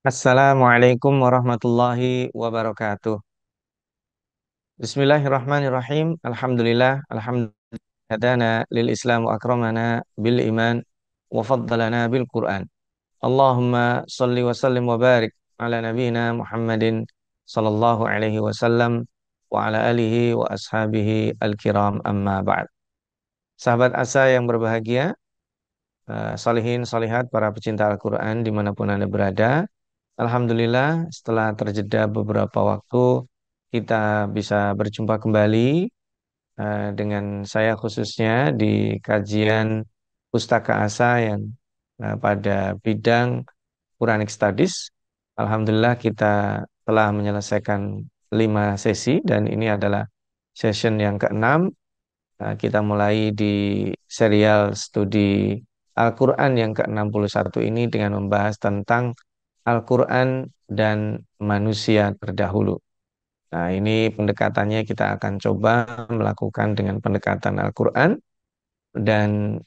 Assalamualaikum warahmatullahi wabarakatuh. Bismillahirrahmanirrahim. Alhamdulillah. Hadana lil Islam wa akramana bil iman wa faddalana bil Quran. Allahumma salli wa sallim wa barik ala nabiyyina Muhammadin sallallahu alaihi wasallam wa ala alihi wa ashabihi al-kiram amma ba'd. Sahabat asa yang berbahagia, salihin salihat para pecinta Al-Quran dimanapun Anda berada. Alhamdulillah, setelah terjeda beberapa waktu, kita bisa berjumpa kembali dengan saya khususnya di kajian Pustaka Asa yang pada bidang Quranic Studies. Alhamdulillah, kita telah menyelesaikan 5 sesi dan ini adalah session yang keenam. Kita mulai di serial studi Al-Quran yang ke-61 ini dengan membahas tentang Al-Quran dan manusia terdahulu. Nah, ini pendekatannya kita akan coba melakukan dengan pendekatan Al-Quran dan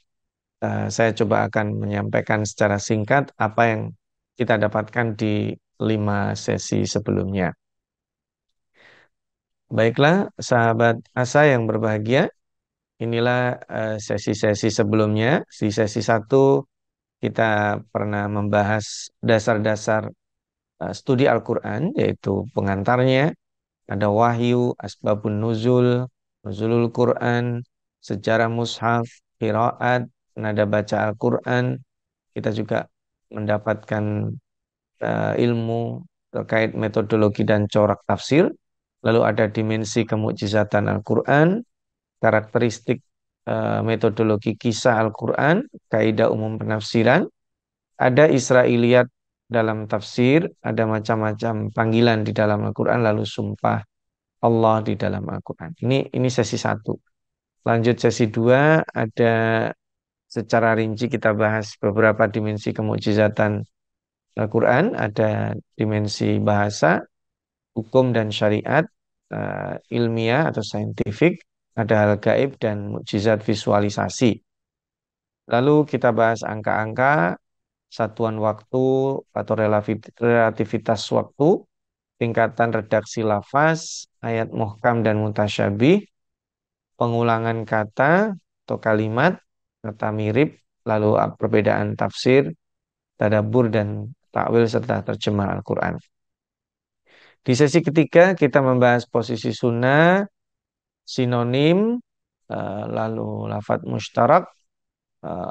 saya coba akan menyampaikan secara singkat apa yang kita dapatkan di 5 sesi sebelumnya. Baiklah, sahabat asa yang berbahagia, inilah sesi-sesi sebelumnya. Di sesi 1 kita pernah membahas dasar-dasar studi Al-Quran, yaitu pengantarnya, ada wahyu, asbabun nuzul, nuzulul Quran, sejarah mushaf, qiraat, nada baca Al-Quran. Kita juga mendapatkan ilmu terkait metodologi dan corak tafsir. Lalu ada dimensi kemukjizatan Al-Quran, karakteristik metodologi kisah Al-Quran, kaidah umum penafsiran, ada Israiliyat dalam tafsir, ada macam-macam panggilan di dalam Al-Quran, lalu sumpah Allah di dalam Al-Quran. Ini sesi 1. Lanjut sesi 2, ada secara rinci kita bahas beberapa dimensi kemukjizatan Al-Quran, ada dimensi bahasa, hukum dan syariat, ilmiah atau saintifik, ada hal gaib dan mukjizat visualisasi. Lalu kita bahas angka-angka, satuan waktu atau relativitas waktu, tingkatan redaksi lafaz, ayat muhkam dan mutasyabih, pengulangan kata atau kalimat, kata mirip, lalu perbedaan tafsir, tadabbur dan takwil serta terjemah Al-Quran. Di sesi ketiga kita membahas posisi sunnah, sinonim, lalu lafadz mustarak,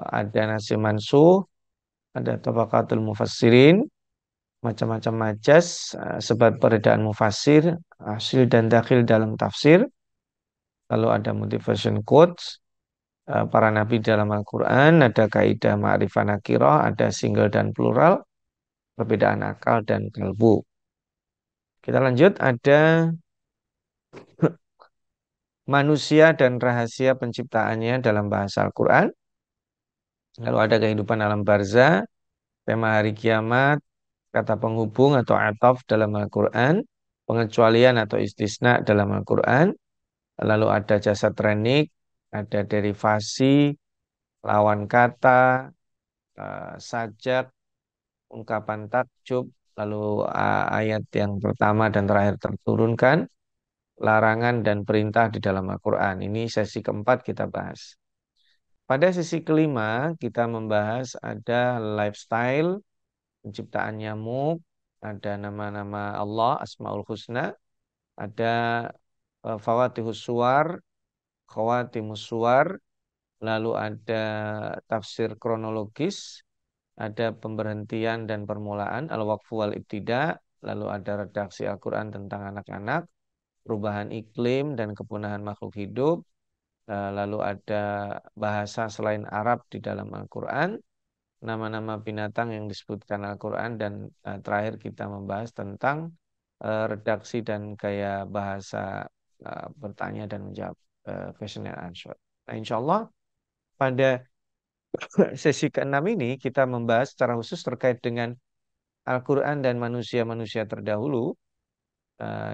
ada nasih mansuh, ada tabaqatul mufassirin, macam-macam majas, sebab perbedaan mufassir, hasil dan dakhil dalam tafsir, lalu ada motivation quotes, para nabi dalam Al-Quran, ada kaidah ma'rifah nakirah, ada single dan plural, perbedaan akal dan kalbu. Kita lanjut, ada manusia dan rahasia penciptaannya dalam bahasa Al-Quran. Lalu ada kehidupan alam barzah, tema hari kiamat, kata penghubung atau ataf dalam Al-Quran, pengecualian atau istisna dalam Al-Quran, lalu ada jasa trenik, ada derivasi, lawan kata, sajak, ungkapan takjub, lalu ayat yang pertama dan terakhir terturunkan, larangan dan perintah di dalam Al-Quran. Ini sesi keempat kita bahas. Pada sesi kelima kita membahas ada lifestyle, penciptaan nyamuk, ada nama-nama Allah, Asmaul Husna, ada Fawatihus Suwar, Khawatimus Suwar, lalu ada tafsir kronologis, ada pemberhentian dan permulaan, al-waqfu wal ibtida, lalu ada redaksi Al-Quran tentang anak-anak, perubahan iklim dan kepunahan makhluk hidup, lalu ada bahasa selain Arab di dalam Al-Quran, nama-nama binatang yang disebutkan Al-Quran, dan terakhir kita membahas tentang redaksi dan gaya bahasa bertanya dan menjawab, question and answer. Nah, insya Allah pada sesi keenam ini kita membahas secara khusus terkait dengan Al-Quran dan manusia-manusia terdahulu.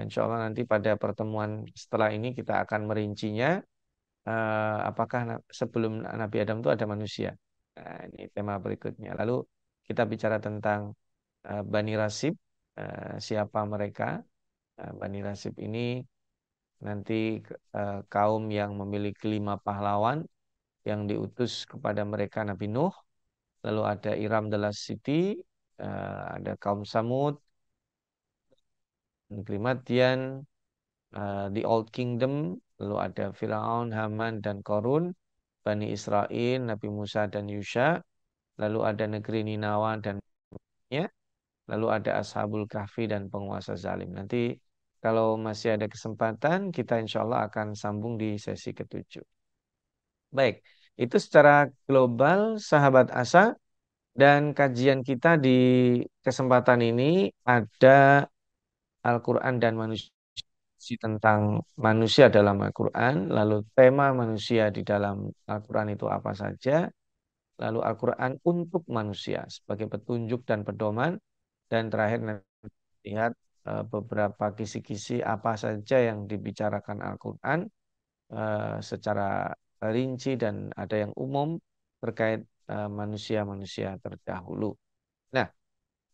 Insya Allah nanti pada pertemuan setelah ini kita akan merincinya, apakah sebelum Nabi Adam itu ada manusia. Nah, ini tema berikutnya. Lalu kita bicara tentang Bani Rasib. Siapa mereka? Bani Rasib ini nanti kaum yang memiliki 5 pahlawan yang diutus kepada mereka Nabi Nuh. Lalu ada Iram Dalas Siti, ada kaum Samud, negeri Madian, The Old Kingdom, lalu ada Firaun, Haman, dan Korun, Bani Israel, Nabi Musa dan Yusha, lalu ada negeri Ninawa dan ya, lalu ada Ashabul Kahfi dan penguasa zalim. Nanti kalau masih ada kesempatan, kita insya Allah akan sambung di sesi ketujuh. Baik, itu secara global sahabat Asa, dan kajian kita di kesempatan ini ada Al-Quran dan manusia, tentang manusia dalam Al-Quran, lalu tema manusia di dalam Al-Quran itu apa saja, lalu Al-Quran untuk manusia sebagai petunjuk dan pedoman, dan terakhir nanti lihat beberapa kisi-kisi apa saja yang dibicarakan Al-Quran secara rinci dan ada yang umum terkait manusia-manusia terdahulu. Nah,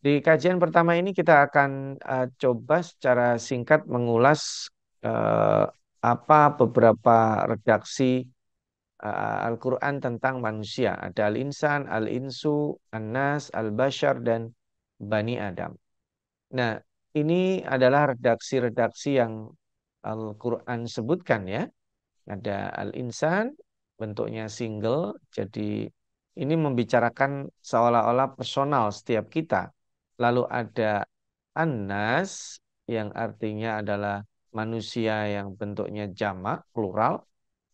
di kajian pertama ini kita akan coba secara singkat mengulas eh, apa beberapa redaksi Al-Quran tentang manusia. Ada Al-Insan, Al-Insu, An-Nas, Al-Bashar, dan Bani Adam. Nah, ini adalah redaksi-redaksi yang Al-Quran sebutkan ya. Ada Al-Insan, bentuknya single, jadi ini membicarakan seolah-olah personal setiap kita. Lalu ada An-Nas, yang artinya adalah manusia yang bentuknya jamak, plural.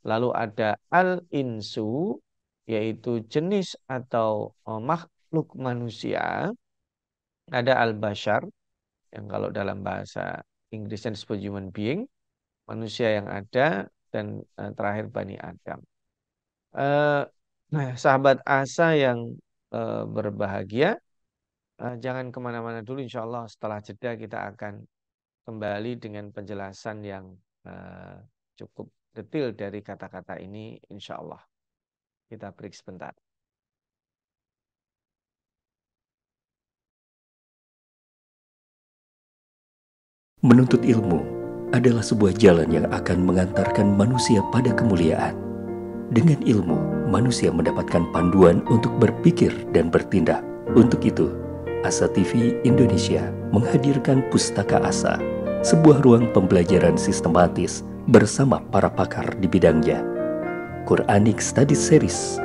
Lalu ada Al-Insu, yaitu jenis atau makhluk manusia. Ada Al-Bashar, yang kalau dalam bahasa Inggrisnya disebut human being, manusia yang ada, dan terakhir Bani Adam. Eh, Nah, sahabat Asa yang berbahagia, jangan kemana-mana dulu. Insya Allah setelah jeda kita akan kembali dengan penjelasan yang cukup detail dari kata-kata ini. Insya Allah kita break sebentar. Menuntut ilmu adalah sebuah jalan yang akan mengantarkan manusia pada kemuliaan. Dengan ilmu, manusia mendapatkan panduan untuk berpikir dan bertindak. Untuk itu, Asa TV Indonesia menghadirkan Pustaka Asa, sebuah ruang pembelajaran sistematis bersama para pakar di bidangnya. Quranic Studies Series,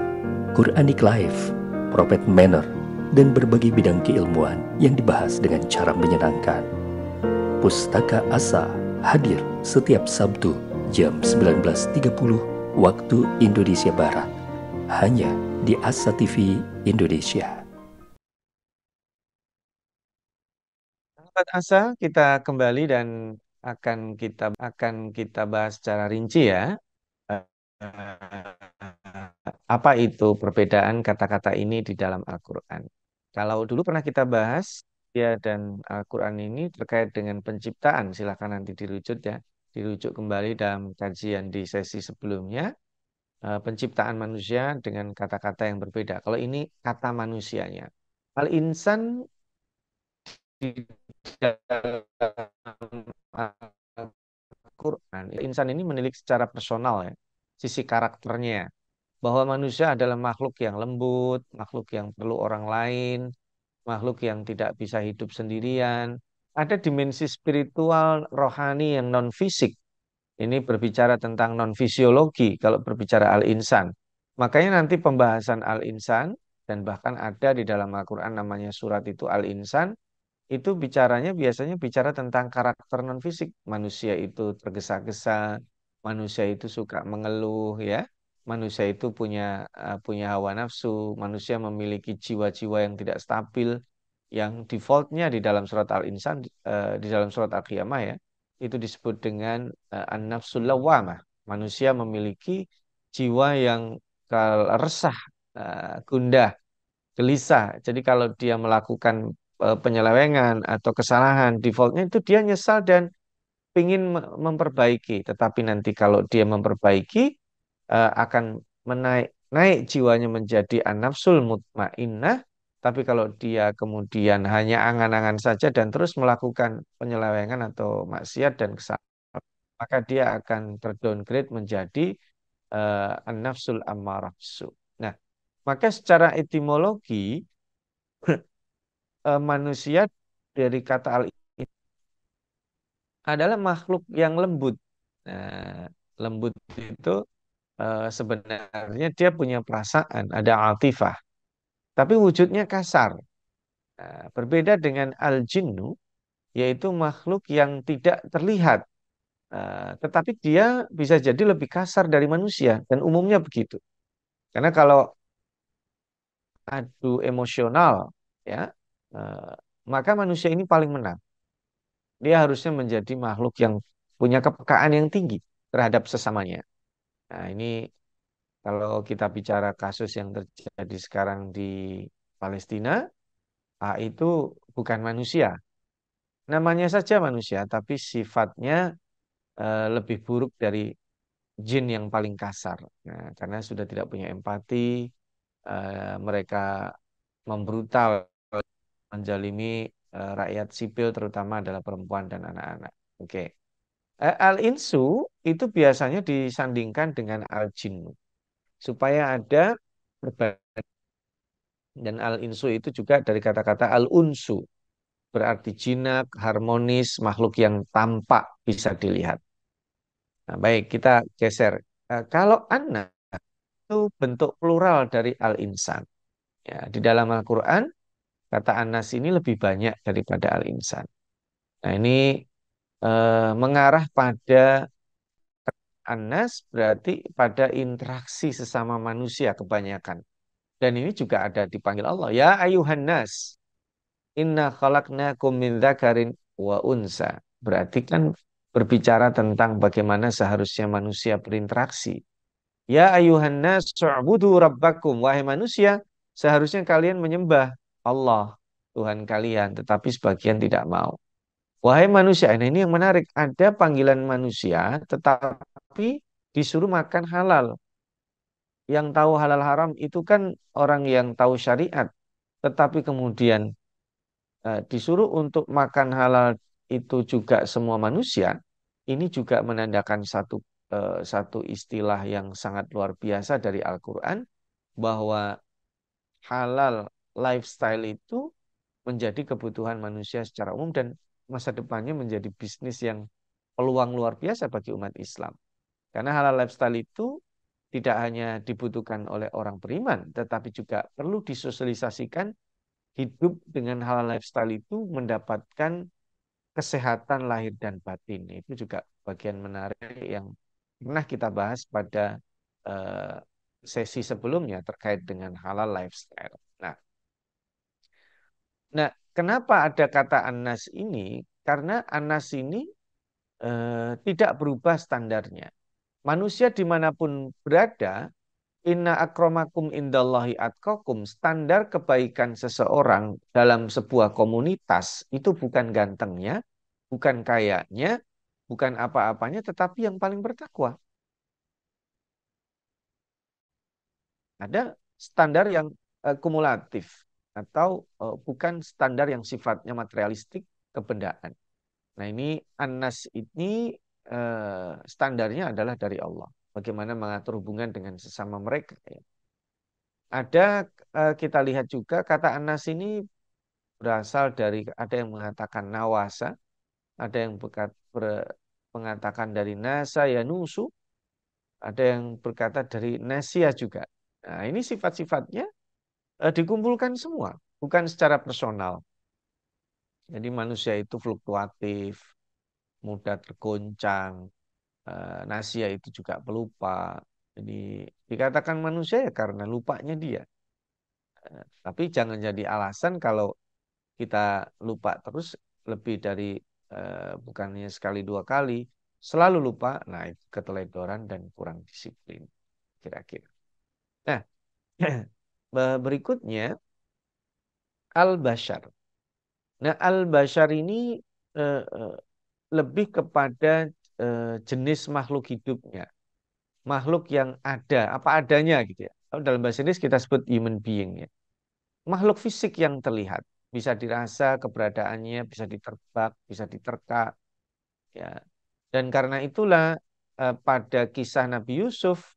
Quranic Life, Prophet Manner, dan berbagai bidang keilmuan yang dibahas dengan cara menyenangkan. Pustaka Asa hadir setiap Sabtu jam 19.30 waktu Indonesia Barat, hanya di Asa TV Indonesia. Sahabat Asa, kita kembali dan akan kita bahas secara rinci ya. Apa itu perbedaan kata-kata ini di dalam Al-Quran? Kalau dulu pernah kita bahas ya, dan Al-Quran ini terkait dengan penciptaan, silakan nanti dirujuk kembali dalam kajian di sesi sebelumnya. Penciptaan manusia dengan kata-kata yang berbeda. Kalau ini kata manusianya. Al-insan di dalam Al-Quran, insan ini menilik secara personal ya, sisi karakternya, bahwa manusia adalah makhluk yang lembut, makhluk yang perlu orang lain, makhluk yang tidak bisa hidup sendirian. Ada dimensi spiritual, rohani yang non fisik. Ini berbicara tentang non fisiologi kalau berbicara al-insan. Makanya nanti pembahasan al-insan, dan bahkan ada di dalam Al-Quran namanya surat itu al-insan, itu bicaranya biasanya bicara tentang karakter non fisik. Manusia itu tergesa-gesa, manusia itu suka mengeluh ya. Manusia itu punya hawa nafsu, manusia memiliki jiwa-jiwa yang tidak stabil, yang defaultnya di dalam surat Al-Insan, di dalam surat Al-Qiyamah ya, itu disebut dengan an-nafsul lawwamah. Manusia memiliki jiwa yang resah, gundah, gelisah. Jadi kalau dia melakukan penyelewengan atau kesalahan, defaultnya itu dia nyesal dan ingin memperbaiki. Tetapi nanti kalau dia memperbaiki, akan naik jiwanya menjadi an-nafsul mutmainnah, Tapi kalau dia kemudian hanya angan-angan saja dan terus melakukan penyelewengan atau maksiat dan kesalahan, maka dia akan terdowngrade menjadi an-nafsul ammarah bisu. Nah, maka secara etimologi manusia dari kata al adalah makhluk yang lembut. Nah, lembut itu sebenarnya dia punya perasaan, ada atifah, tapi wujudnya kasar. Nah, berbeda dengan al-jinnu, yaitu makhluk yang tidak terlihat, tetapi dia bisa jadi lebih kasar dari manusia, dan umumnya begitu. Karena kalau adu emosional, ya, eh, maka manusia ini paling menang. Dia harusnya menjadi makhluk yang punya kepekaan yang tinggi terhadap sesamanya. Nah, ini kalau kita bicara kasus yang terjadi sekarang di Palestina, itu bukan manusia. Namanya saja manusia, tapi sifatnya lebih buruk dari jin yang paling kasar. Nah, karena sudah tidak punya empati, mereka membrutal, menjalimi rakyat sipil, terutama adalah perempuan dan anak-anak. Oke. Al-insu itu biasanya disandingkan dengan al-jinnu supaya ada perbedaan. Dan al-insu itu juga dari kata-kata al-unsu, berarti jinak, harmonis, makhluk yang tampak bisa dilihat. Nah, baik, kita geser. Kalau anak itu bentuk plural dari al-insan. Ya, di dalam Al-Quran, kata anas ini lebih banyak daripada al-insan. Nah, ini mengarah pada anas berarti pada interaksi sesama manusia kebanyakan. Dan ini juga ada dipanggil Allah. Ya ayuhan nas, inna khalaqnakum min dzakarin wa unsa. Berarti kan berbicara tentang bagaimana seharusnya manusia berinteraksi. Ya ayuhan nas, su'budu rabbakum. Wahai manusia, seharusnya kalian menyembah Allah, Tuhan kalian. Tetapi sebagian tidak mau. Wahai manusia, nah ini yang menarik. Ada panggilan manusia, tetapi disuruh makan halal. Yang tahu halal haram itu kan orang yang tahu syariat. Tetapi kemudian disuruh untuk makan halal itu juga semua manusia. Ini juga menandakan satu istilah yang sangat luar biasa dari Al-Quran. Bahwa halal lifestyle itu menjadi kebutuhan manusia secara umum dan masa depannya menjadi bisnis yang peluang luar biasa bagi umat Islam. Karena halal lifestyle itu tidak hanya dibutuhkan oleh orang beriman, tetapi juga perlu disosialisasikan hidup dengan halal lifestyle itu mendapatkan kesehatan lahir dan batin. Itu juga bagian menarik yang pernah kita bahas pada eh, sesi sebelumnya terkait dengan halal lifestyle. Nah, kenapa ada kata anas ini? Karena anas ini tidak berubah standarnya. Manusia dimanapun berada, inna akromakum indallahi atqakum, standar kebaikan seseorang dalam sebuah komunitas itu bukan gantengnya, bukan kayanya, bukan apa-apanya, tetapi yang paling bertakwa. Ada standar yang kumulatif atau bukan standar yang sifatnya materialistik, kebendaan. Nah, ini Anas ini standarnya adalah dari Allah. Bagaimana mengatur hubungan dengan sesama mereka. Ya. Ada kita lihat juga kata Anas ini berasal dari ada yang mengatakan nawasa, ada yang mengatakan dari nasa ya nusu, ada yang berkata dari nasia juga. Nah, ini sifat-sifatnya dikumpulkan semua, bukan secara personal. Jadi manusia itu fluktuatif, mudah tergoncang, nasia itu juga pelupa. Jadi dikatakan manusia ya karena lupanya dia. Tapi jangan jadi alasan kalau kita lupa terus lebih dari bukannya sekali dua kali, selalu lupa. Nah, itu keteledoran dan kurang disiplin kira-kira. Nah, berikutnya al-bashar. Nah, al-bashar ini eh, eh, lebih kepada jenis makhluk hidupnya. Makhluk yang ada, apa adanya gitu ya. Kalau dalam bahasa Inggris kita sebut human being ya. makhluk fisik yang terlihat. Bisa dirasa keberadaannya, bisa diterbak, bisa diterka. Ya. Dan karena itulah pada kisah Nabi Yusuf,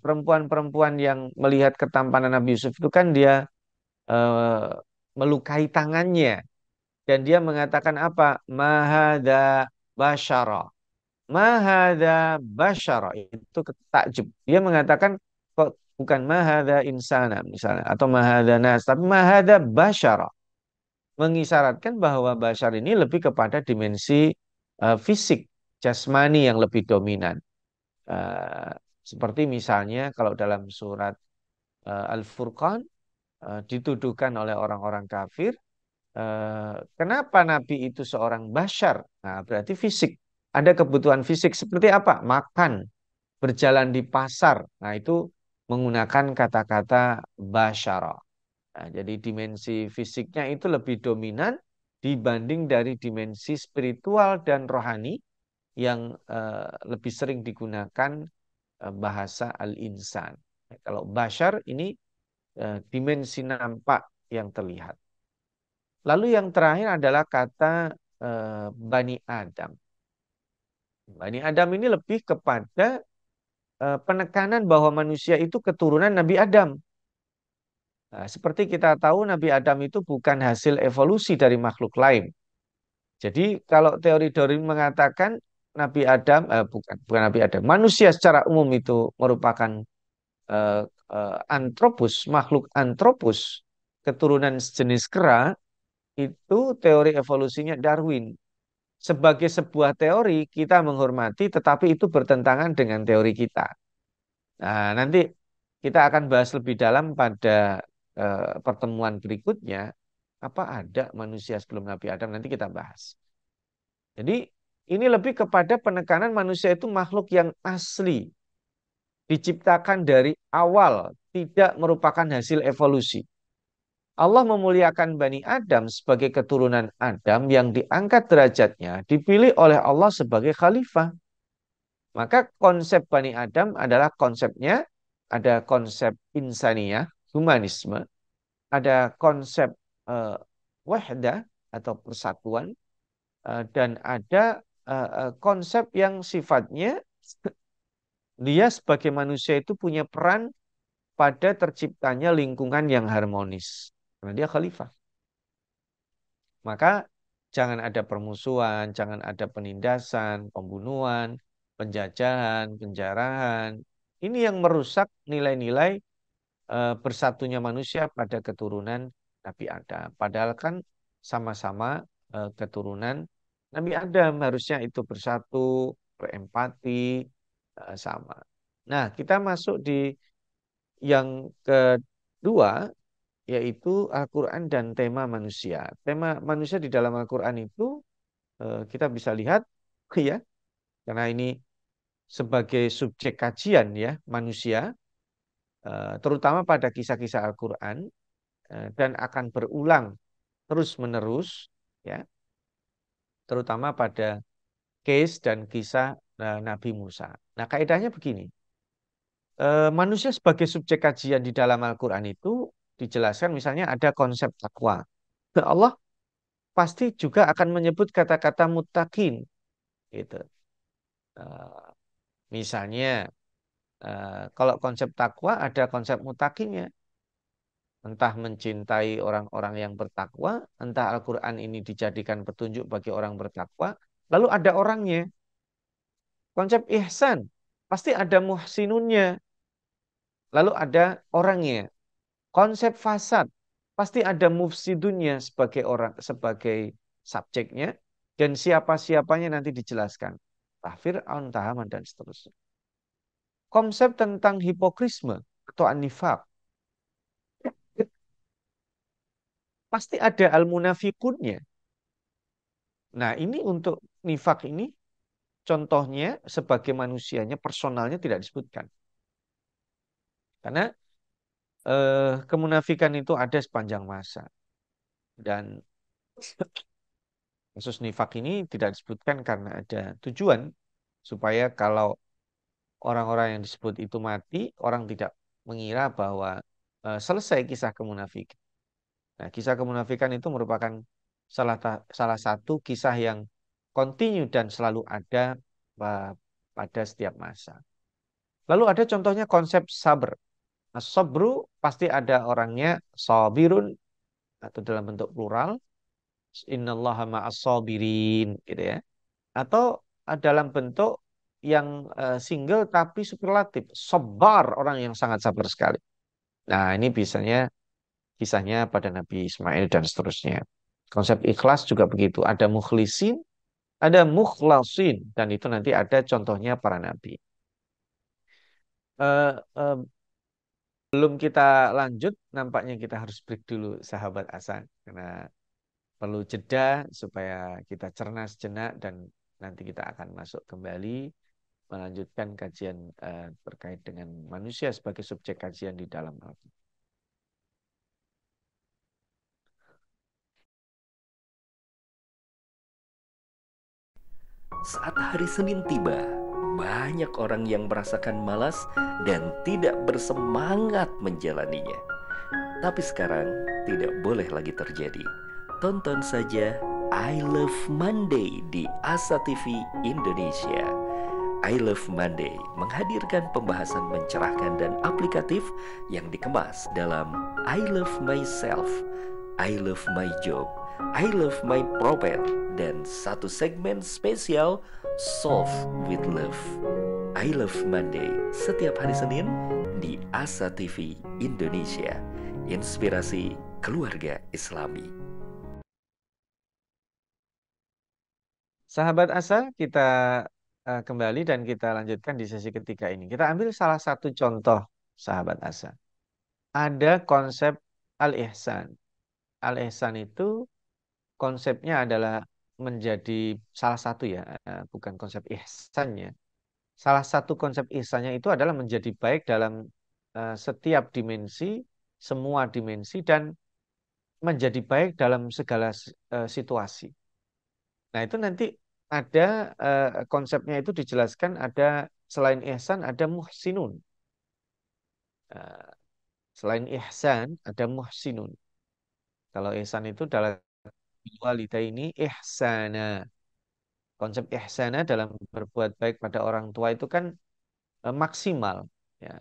perempuan-perempuan yang melihat ketampanan Nabi Yusuf itu kan dia eh, melukai tangannya. Dan dia mengatakan apa? Mahada basyara. Mahada basyara. Itu takjub. Dia mengatakan kok bukan mahada insana misalnya. Atau mahada nas. Tapi mahada basyara. Mengisyaratkan bahwa basyar ini lebih kepada dimensi fisik. Jasmani yang lebih dominan. Eh, Seperti misalnya kalau dalam surat Al-Furqan dituduhkan oleh orang-orang kafir. Kenapa Nabi itu seorang basyar? Nah, berarti fisik. Ada kebutuhan fisik seperti apa? Makan, berjalan di pasar. Nah, itu menggunakan kata-kata basyara. Nah, jadi dimensi fisiknya itu lebih dominan dibanding dari dimensi spiritual dan rohani yang lebih sering digunakan bahasa al-insan. Kalau basyar ini dimensi nampak yang terlihat. Lalu yang terakhir adalah kata Bani Adam. Bani Adam ini lebih kepada penekanan bahwa manusia itu keturunan Nabi Adam. Nah, seperti kita tahu Nabi Adam itu bukan hasil evolusi dari makhluk lain. Jadi kalau teori Darwin mengatakan Nabi Adam, bukan Nabi Adam, manusia secara umum itu merupakan eh, antropus, makhluk antropus, keturunan sejenis kera, itu teori evolusinya Darwin. Sebagai sebuah teori kita menghormati, tetapi itu bertentangan dengan teori kita. Nah, nanti kita akan bahas lebih dalam pada pertemuan berikutnya. Apa ada manusia sebelum Nabi Adam? Nanti kita bahas. Jadi ini lebih kepada penekanan manusia itu makhluk yang asli, diciptakan dari awal, tidak merupakan hasil evolusi. Allah memuliakan Bani Adam sebagai keturunan Adam yang diangkat derajatnya, dipilih oleh Allah sebagai khalifah. Maka konsep Bani Adam adalah konsepnya, ada konsep insaniyah, humanisme, ada konsep eh, wahdah atau persatuan, dan ada konsep yang sifatnya dia sebagai manusia itu punya peran pada terciptanya lingkungan yang harmonis. Karena dia khalifah. Maka jangan ada permusuhan, jangan ada penindasan, pembunuhan, penjajahan, penjarahan. Ini yang merusak nilai-nilai bersatunya manusia pada keturunan Nabi Adam. Padahal kan sama-sama keturunan Nabi Adam harusnya itu bersatu, berempati, sama. Nah, kita masuk di yang kedua, yaitu Al-Quran dan tema manusia. Tema manusia di dalam Al-Quran itu kita bisa lihat, ya, karena ini sebagai subjek kajian ya manusia, terutama pada kisah-kisah Al-Quran, dan akan berulang terus-menerus, ya, terutama pada case dan kisah Nabi Musa. Nah, kaidahnya begini, manusia sebagai subjek kajian di dalam Al-Quran itu dijelaskan misalnya ada konsep takwa. Allah pasti juga akan menyebut kata-kata muttaqin gitu. Eh, Misalnya kalau konsep takwa ada konsep muttaqinnya, entah mencintai orang-orang yang bertakwa, entah Al-Qur'an ini dijadikan petunjuk bagi orang bertakwa, lalu ada orangnya. Konsep ihsan pasti ada muhsinunnya, lalu ada orangnya. Konsep fasad pasti ada mufsidunnya sebagai orang sebagai subjeknya dan siapa-siapanya nanti dijelaskan. Fir'aun, Haman dan seterusnya. Konsep tentang hipokrisme atau an-nifaq pasti ada al-munafikunnya. Nah, ini untuk nifak ini contohnya sebagai manusianya personalnya tidak disebutkan. Karena kemunafikan itu ada sepanjang masa dan kasus nifak ini tidak disebutkan karena ada tujuan supaya kalau orang-orang yang disebut itu mati, orang tidak mengira bahwa selesai kisah kemunafikan. Nah, kisah kemunafikan itu merupakan salah satu kisah yang kontinu dan selalu ada pada setiap masa. Lalu ada contohnya konsep sabar. Nah, sabru pasti ada orangnya sabirun atau dalam bentuk plural, innallaha ma'as sabirin gitu ya. Atau dalam bentuk yang single tapi superlatif, sabar, orang yang sangat sabar sekali. Nah, ini kisahnya pada Nabi Ismail dan seterusnya. Konsep ikhlas juga begitu. Ada mukhlisin, ada mukhlasin. Dan itu nanti ada contohnya para nabi. Eh, eh, Belum kita lanjut, nampaknya kita harus break dulu, sahabat Hasan. Karena perlu jeda supaya kita cerna sejenak dan nanti kita akan masuk kembali melanjutkan kajian terkait dengan manusia sebagai subjek kajian di dalam Al-Quran. Saat hari Senin tiba, banyak orang yang merasakan malas dan tidak bersemangat menjalaninya. Tapi sekarang tidak boleh lagi terjadi. Tonton saja I Love Monday di Asa TV Indonesia. I Love Monday menghadirkan pembahasan mencerahkan dan aplikatif yang dikemas dalam I Love Myself, I Love My Job, I Love My Prophet, dan satu segmen spesial Solve with Love. I Love Monday setiap hari Senin di Asa TV Indonesia. Inspirasi keluarga Islami. Sahabat Asa, kita kembali dan kita lanjutkan di sesi ketiga ini. Kita ambil salah satu contoh, sahabat Asa. Ada konsep al-ihsan. Al-ihsan itu konsepnya adalah menjadi salah satu ya, bukan konsep ihsannya. Salah satu konsep ihsannya itu adalah menjadi baik dalam setiap dimensi, semua dimensi, dan menjadi baik dalam segala situasi. Nah, itu nanti ada konsepnya itu dijelaskan ada selain ihsan ada muhsinun. Eh, Selain ihsan ada muhsinun. Kalau ihsan itu dalam walidaini ihsana. Konsep ihsana dalam berbuat baik pada orang tua itu kan maksimal ya.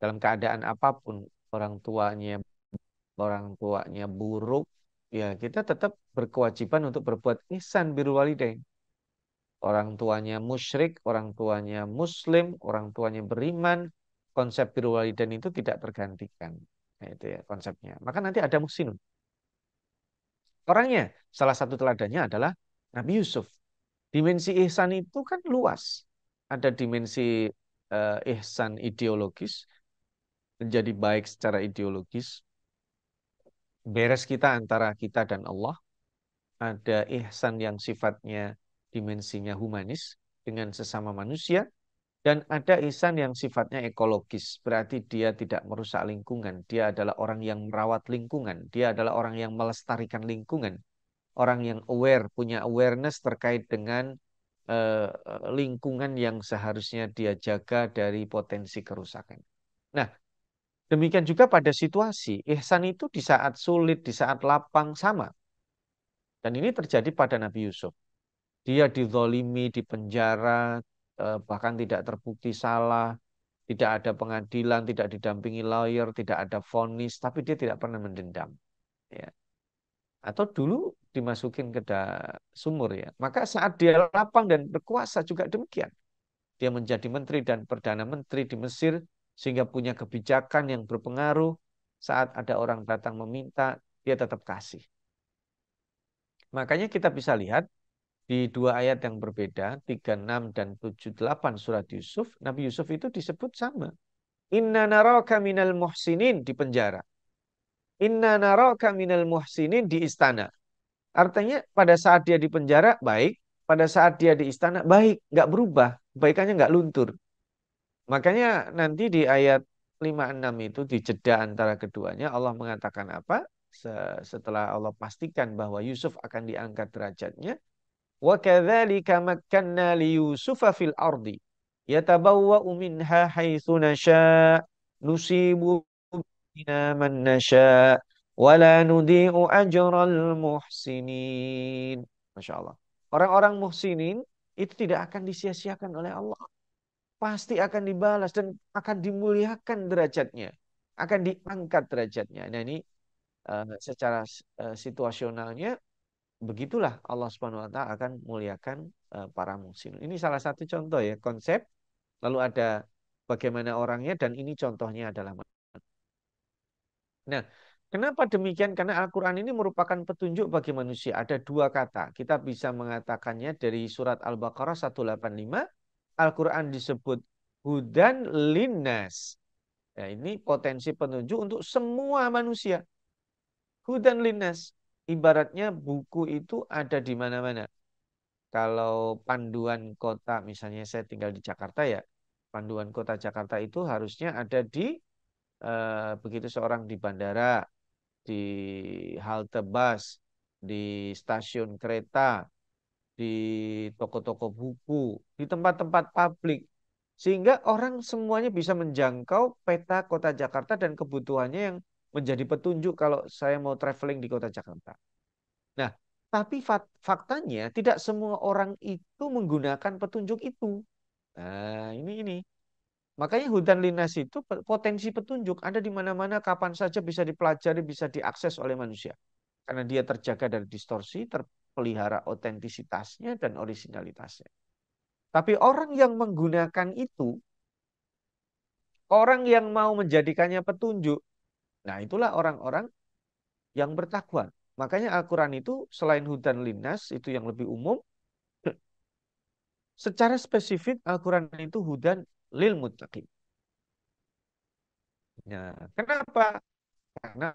Dalam keadaan apapun orang tuanya buruk ya kita tetap berkewajiban untuk berbuat ihsan birrul walidain. Orang tuanya musyrik, orang tuanya muslim, orang tuanya beriman, konsep birrul walidain itu tidak tergantikan. Nah, itu ya konsepnya. Maka nanti ada muhsinun. Orangnya, salah satu teladannya adalah Nabi Yusuf. Dimensi ihsan itu kan luas. Ada dimensi ihsan ideologis, menjadi baik secara ideologis, beres kita antara kita dan Allah. Ada ihsan yang sifatnya dimensinya humanis dengan sesama manusia. Dan ada ihsan yang sifatnya ekologis, berarti dia tidak merusak lingkungan. Dia adalah orang yang merawat lingkungan. Dia adalah orang yang melestarikan lingkungan. Orang yang aware, punya awareness terkait dengan lingkungan yang seharusnya dia jaga dari potensi kerusakan. Nah, demikian juga pada situasi, ihsan itu di saat sulit, di saat lapang sama. Dan ini terjadi pada Nabi Yusuf. Dia dizolimi, dipenjara, bahkan tidak terbukti salah, tidak ada pengadilan, tidak didampingi lawyer, tidak ada vonis, tapi dia tidak pernah mendendam. Ya. Atau dulu dimasukin ke sumur ya. Maka saat dia lapang dan berkuasa juga demikian. Dia menjadi menteri dan perdana menteri di Mesir sehingga punya kebijakan yang berpengaruh. Saat ada orang datang meminta, dia tetap kasih. Makanya kita bisa lihat di dua ayat yang berbeda, 36 dan 78 surat Yusuf, Nabi Yusuf itu disebut sama. Inna naraka minal muhsinin di penjara. Inna naraka minal muhsinin di istana. Artinya pada saat dia di penjara baik, pada saat dia di istana baik, nggak berubah, kebaikannya nggak luntur. Makanya nanti di ayat 56 itu di jeda antara keduanya Allah mengatakan apa? Setelah Allah pastikan bahwa Yusuf akan diangkat derajatnya, wa kadzalika makkanna li Yusufa fil ardi yatabawwa'u minha haitsu nasha nusibu man nasya wa la nudhi'u ajral muhsinin. Masya Allah. Orang-orang muhsinin itu tidak akan disia-siakan oleh Allah. Pasti akan dibalas dan akan dimuliakan derajatnya. Akan diangkat derajatnya. Nah ini secara situasionalnya begitulah Allah Subhanahu wa taala akan muliakan para muhsinin. Ini salah satu contoh ya konsep. Lalu ada bagaimana orangnya dan ini contohnya adalah. Nah, kenapa demikian? Karena Al-Quran ini merupakan petunjuk bagi manusia. Ada dua kata. Kita bisa mengatakannya dari surat Al-Baqarah 185. Al-Quran disebut hudan linnas. Ya, ini potensi penunjuk untuk semua manusia. Hudan linnas. Ibaratnya buku itu ada di mana-mana. Kalau panduan kota, misalnya saya tinggal di Jakarta ya, panduan kota Jakarta itu harusnya ada di begitu seorang di bandara, di halte bus, di stasiun kereta, di toko-toko buku, di tempat-tempat publik. Sehingga orang semuanya bisa menjangkau peta kota Jakarta dan kebutuhannya yang menjadi petunjuk kalau saya mau traveling di kota Jakarta. Nah, tapi faktanya tidak semua orang itu menggunakan petunjuk itu. Nah, ini. Makanya hutan lintas itu potensi petunjuk ada di mana-mana, kapan saja bisa dipelajari, bisa diakses oleh manusia. Karena dia terjaga dari distorsi, terpelihara otentisitasnya dan originalitasnya. Tapi orang yang menggunakan itu, orang yang mau menjadikannya petunjuk, nah itulah orang-orang yang bertakwa. Makanya Al-Quran itu selain hudan lintas, itu yang lebih umum, secara spesifik Al-Quran itu hudan lil muttaqin. Nah, kenapa? Karena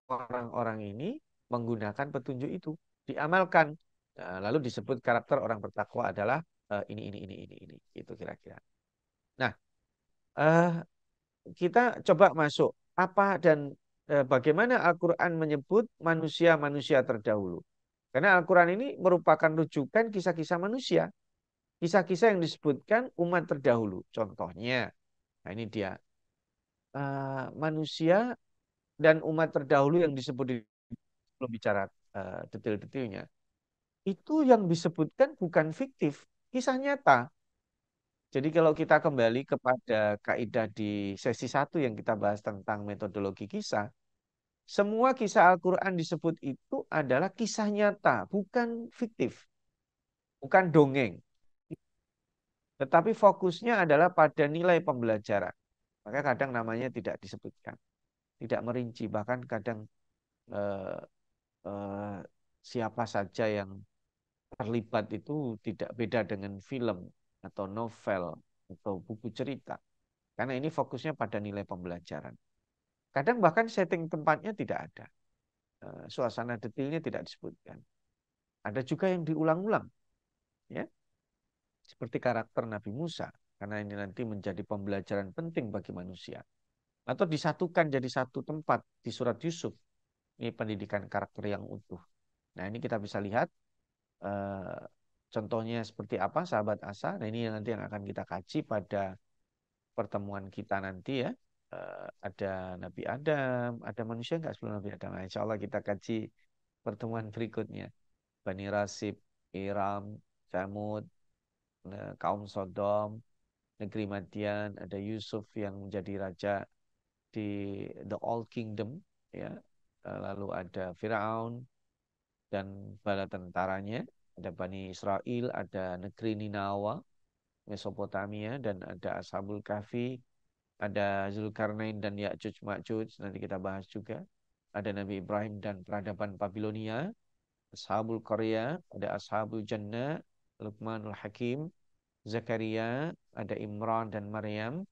orang-orang ini menggunakan petunjuk itu, diamalkan. Nah, lalu disebut karakter orang bertakwa adalah ini. Itu kira-kira. Nah, eh, kita coba masuk. Apa dan bagaimana Al-Quran menyebut manusia-manusia terdahulu. Karena Al-Quran ini merupakan rujukan kisah-kisah manusia. Kisah-kisah yang disebutkan umat terdahulu. Contohnya, nah ini dia. Manusia dan umat terdahulu yang disebut di belum bicara detail-detailnya, itu yang disebutkan bukan fiktif, kisah nyata. Jadi kalau kita kembali kepada kaidah di sesi satu yang kita bahas tentang metodologi kisah, semua kisah Al-Quran disebut itu adalah kisah nyata, bukan fiktif, bukan dongeng. Tetapi fokusnya adalah pada nilai pembelajaran. Maka kadang namanya tidak disebutkan, tidak merinci, bahkan kadang eh, eh, siapa saja yang terlibat itu tidak beda dengan film atau novel atau buku cerita. Karena ini fokusnya pada nilai pembelajaran. Kadang bahkan setting tempatnya tidak ada. Suasana detailnya tidak disebutkan. Ada juga yang diulang-ulang, ya, seperti karakter Nabi Musa, karena ini nanti menjadi pembelajaran penting bagi manusia. Atau disatukan jadi satu tempat di surat Yusuf. Ini pendidikan karakter yang utuh. Nah, ini kita bisa lihat eh, contohnya seperti apa sahabat Asa. Nah, ini nanti yang akan kita kaji pada pertemuan kita nanti ya. Ada Nabi Adam, ada manusia nggak sebelum Nabi Adam? Nah, insya Allah kita kaji pertemuan berikutnya. Bani Rasib, Iram, Samud, kaum Sodom, negeri Madian, ada Yusuf yang menjadi raja di The Old Kingdom, ya. Lalu ada Firaun dan bala tentaranya, ada Bani Israel, ada negeri Ninawa, Mesopotamia, dan ada Ashabul Kahfi, ada Zulkarnain dan Ya'juj Ma'juj, nanti kita bahas juga. Ada Nabi Ibrahim dan peradaban Babilonia, Ashabul Qaryah, ada Ashabul Jannah, Luqmanul Hakim, Zakaria, ada Imran dan Maryam,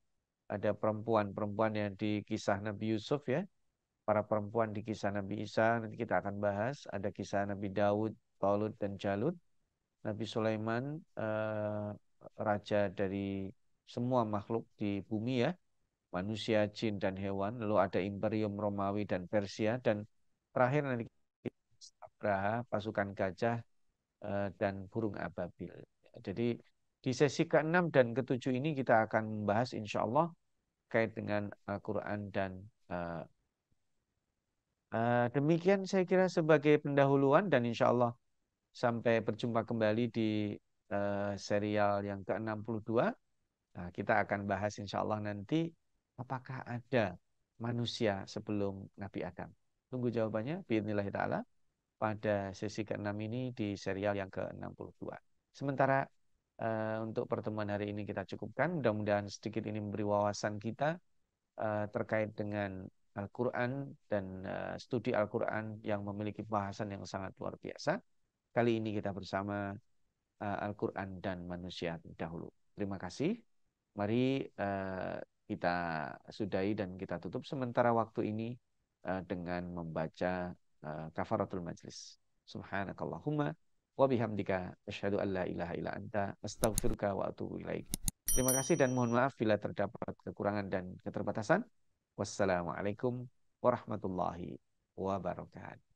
ada perempuan-perempuan yang di kisah Nabi Yusuf ya, para perempuan di kisah Nabi Isa, nanti kita akan bahas, ada kisah Nabi Daud, Talut dan Jalut, Nabi Sulaiman, raja dari semua makhluk di bumi ya, manusia, jin, dan hewan. Lalu ada Imperium Romawi dan Persia. Dan terakhir nanti Abraha, pasukan gajah, dan burung ababil. Jadi di sesi ke-6 dan ke-7 ini kita akan membahas insya Allah kait dengan Al-Quran dan Demikian saya kira sebagai pendahuluan dan insya Allah sampai berjumpa kembali di serial yang ke-62. Nah, kita akan bahas insya Allah nanti apakah ada manusia sebelum Nabi Adam. Tunggu jawabannya, biidznillah ta'ala, pada sesi ke-6 ini di serial yang ke-62. Sementara untuk pertemuan hari ini kita cukupkan. Mudah-mudahan sedikit ini memberi wawasan kita terkait dengan Al-Quran dan studi Al-Quran yang memiliki bahasan yang sangat luar biasa. Kali ini kita bersama Al-Quran dan manusia dahulu. Terima kasih. Mari kita sudahi dan kita tutup sementara waktu ini dengan membaca kafaratul majlis. Subhanakallahumma wa bihamdika asyhadu an la ilaha illa anta astaghfiruka wa atubu ilaik. Terima kasih dan mohon maaf bila terdapat kekurangan dan keterbatasan. Wassalamualaikum warahmatullahi wabarakatuh.